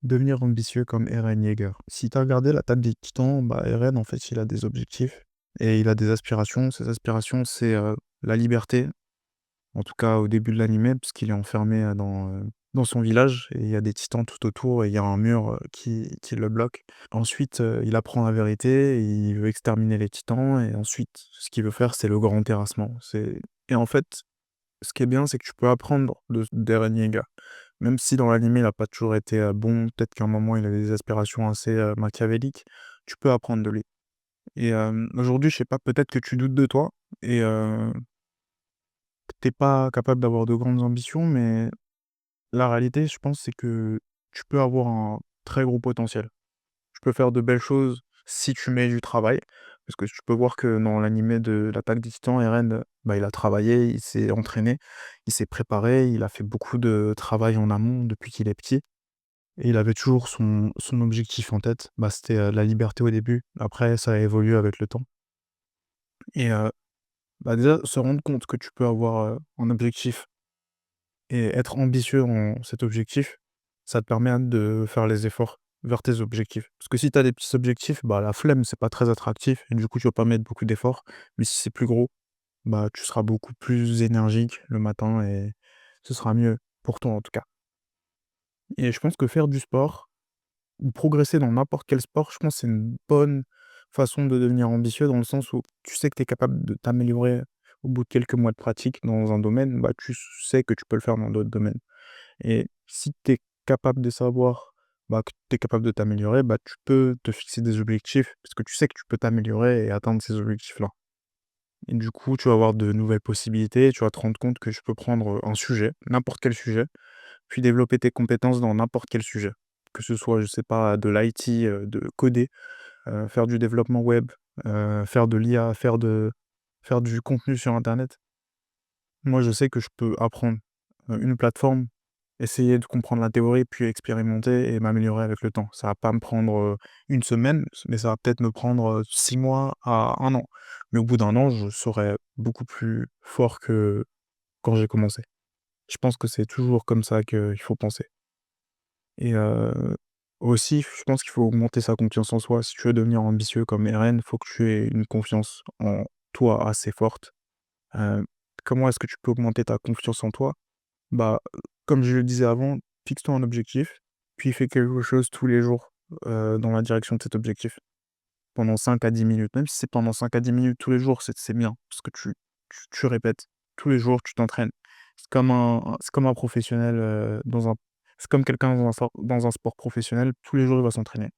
Devenir ambitieux comme Eren Yeager. Si tu as regardé l'attaque des Titans, bah, Eren, en fait, il a des objectifs et il a des aspirations. Ses aspirations, c'est la liberté, en tout cas au début de l'animé, puisqu'il est enfermé dans son village et il y a des Titans tout autour et il y a un mur qui le bloque. Ensuite, il apprend la vérité, il veut exterminer les Titans et ensuite, ce qu'il veut faire, c'est le grand terrassement. Et en fait, ce qui est bien, c'est que tu peux apprendre d'Eren Yeager. Même si dans l'anime, il a pas toujours été, bon, peut-être qu'à un moment, il a des aspirations assez, machiavéliques, tu peux apprendre de lui. Et aujourd'hui, je sais pas, peut-être que tu doutes de toi et que tu pas capable d'avoir de grandes ambitions, mais la réalité, je pense, c'est que tu peux avoir un très gros potentiel. Tu peux faire de belles choses si tu mets du travail. Parce que tu peux voir que dans l'animé de l'Attaque des Titans, Eren, bah, il a travaillé, il s'est entraîné, il s'est préparé, il a fait beaucoup de travail en amont depuis qu'il est petit. Et il avait toujours son objectif en tête. Bah, c'était, la liberté au début. Après, ça a évolué avec le temps. Et bah, déjà, se rendre compte que tu peux avoir, un objectif et être ambitieux dans cet objectif, ça te permet, de faire les efforts vers tes objectifs. Parce que si tu as des petits objectifs, bah, la flemme, c'est pas très attractif et du coup, tu vas pas mettre beaucoup d'efforts. Mais si c'est plus gros, bah, tu seras beaucoup plus énergique le matin et ce sera mieux pour toi, en tout cas. Et je pense que faire du sport ou progresser dans n'importe quel sport, je pense que c'est une bonne façon de devenir ambitieux dans le sens où tu sais que tu es capable de t'améliorer au bout de quelques mois de pratique dans un domaine, bah, tu sais que tu peux le faire dans d'autres domaines. Et si tu es capable de savoir, bah, que tu es capable de t'améliorer, bah, tu peux te fixer des objectifs parce que tu sais que tu peux t'améliorer et atteindre ces objectifs-là. Et du coup, tu vas avoir de nouvelles possibilités, tu vas te rendre compte que tu peux prendre un sujet, n'importe quel sujet, puis développer tes compétences dans n'importe quel sujet. Que ce soit, je sais pas, de l'IT, de coder, faire du développement web, faire de l'IA, faire du contenu sur internet. Moi, je sais que je peux apprendre, une plateforme, essayer de comprendre la théorie, puis expérimenter et m'améliorer avec le temps. Ça va pas me prendre, 1 semaine, mais ça va peut-être me prendre, 6 mois à 1 an. Mais au bout d'un an, je serai beaucoup plus fort que quand j'ai commencé. Je pense que c'est toujours comme ça qu'il faut penser. Et aussi, je pense qu'il faut augmenter sa confiance en soi. Si tu veux devenir ambitieux comme Eren, il faut que tu aies une confiance en toi assez forte. Heu, Comment est-ce que tu peux augmenter ta confiance en toi? Bah, comme je le disais avant, fixe-toi un objectif, puis fais quelque chose tous les jours, dans la direction de cet objectif. Pendant 5 à 10 minutes. Même si c'est pendant 5 à 10 minutes tous les jours, c'est bien, parce que tu répètes. Tous les jours, tu t'entraînes. C'est comme un professionnel, c'est comme quelqu'un dans un sport professionnel, tous les jours, il va s'entraîner.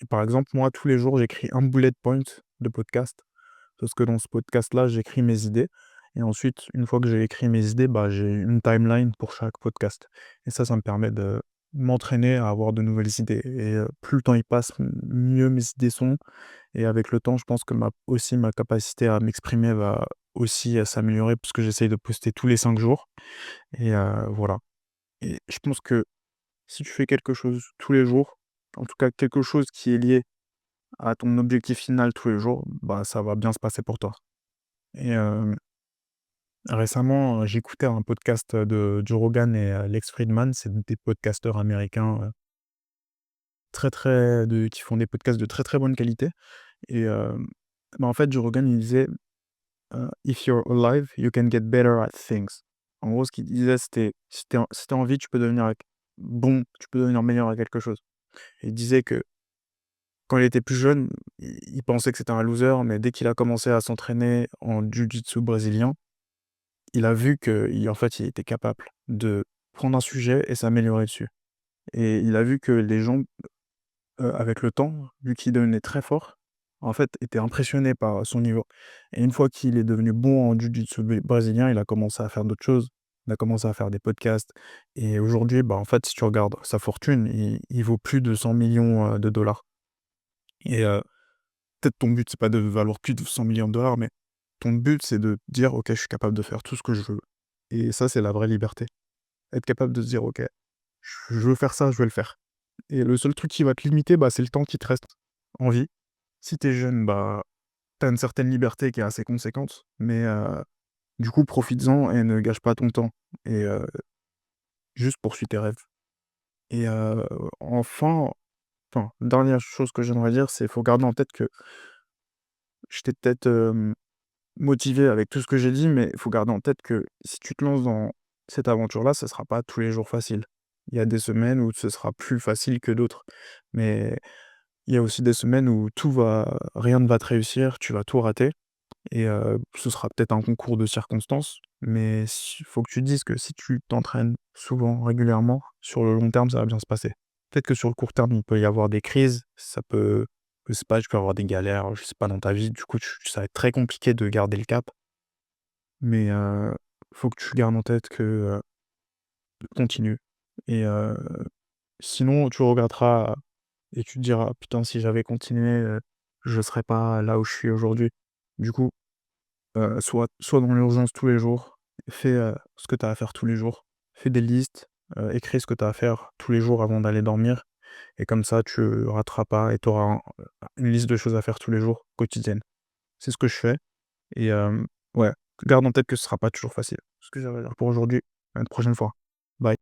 Et par exemple, moi, tous les jours, j'écris un bullet point de podcast, parce que dans ce podcast-là, j'écris mes idées et ensuite, une fois que j'ai écrit mes idées, bah, j'ai une timeline pour chaque podcast et ça me permet de m'entraîner à avoir de nouvelles idées et plus le temps y passe, mieux mes idées sont et avec le temps, je pense que ma capacité à m'exprimer va aussi, s'améliorer puisque j'essaye de poster tous les 5 jours et voilà. Et je pense que si tu fais quelque chose tous les jours, en tout cas quelque chose qui est lié à ton objectif final tous les jours, bah, ça va bien se passer pour toi. Et récemment, j'écoutais un podcast, de Joe Rogan et Lex Fridman. C'est des podcasteurs américains, très, très de qui font des podcasts de très, très bonne qualité et bah, en fait, Joe Rogan, il disait, «If you're alive, you can get better at things». En gros, ce qu'il disait, c'était: «Si tu as envie, tu peux devenir bon, tu peux devenir meilleur à quelque chose». Et il disait que quand il était plus jeune, il pensait que c'était un loser, mais dès qu'il a commencé à s'entraîner en jiu-jitsu brésilien, il a vu qu'en fait, il était capable de prendre un sujet et s'améliorer dessus. Et il a vu que les gens, avec le temps, vu qu'il devenait très fort, en fait, étaient impressionnés par son niveau. Et une fois qu'il est devenu bon en jiu-jitsu brésilien, il a commencé à faire d'autres choses. Il a commencé à faire des podcasts et aujourd'hui, bah, en fait, si tu regardes sa fortune, il vaut plus de 100 millions de dollars. Et peut-être ton but, c'est pas de valoir plus de 100 millions de dollars, mais ton but, c'est de dire: «OK, je suis capable de faire tout ce que je veux». Et ça, c'est la vraie liberté. Être capable de se dire: «OK, je veux faire ça, je vais le faire». Et le seul truc qui va te limiter, bah, c'est le temps qui te reste en vie. Si tu es jeune, bah, tu as une certaine liberté qui est assez conséquente, mais du coup, profites-en et ne gâche pas ton temps et juste poursuis tes rêves. et enfin dernière chose que j'aimerais dire, c'est faut garder en tête que je t'ai peut-être, motivé avec tout ce que j'ai dit, mais il faut garder en tête que si tu te lances dans cette aventure-là, ce sera pas tous les jours facile. Il y a des semaines où ce sera plus facile que d'autres, mais il y a aussi des semaines où rien ne va te réussir, tu vas tout rater et ce sera peut-être un concours de circonstances, mais faut que tu te dises que si tu t'entraînes souvent, régulièrement, sur le long terme, ça va bien se passer. Peut-être que sur le court terme, il peut y avoir des crises, je sais pas, tu peux avoir des galères, je sais pas, dans ta vie, du coup, ça va être très compliqué de garder le cap, mais faut que tu gardes en tête que, continue et sinon tu regretteras et tu te diras: «Putain, si j'avais continué, je serais pas là où je suis aujourd'hui». Du coup, sois dans l'urgence tous les jours, fais, ce que tu as à faire tous les jours, fais des listes, écris ce que tu as à faire tous les jours avant d'aller dormir et comme ça tu rateras pas et tu auras une liste de choses à faire tous les jours, quotidienne. C'est ce que je fais et ouais, garde en tête que ce sera pas toujours facile. Ce que j'avais à dire pour aujourd'hui, à une prochaine fois.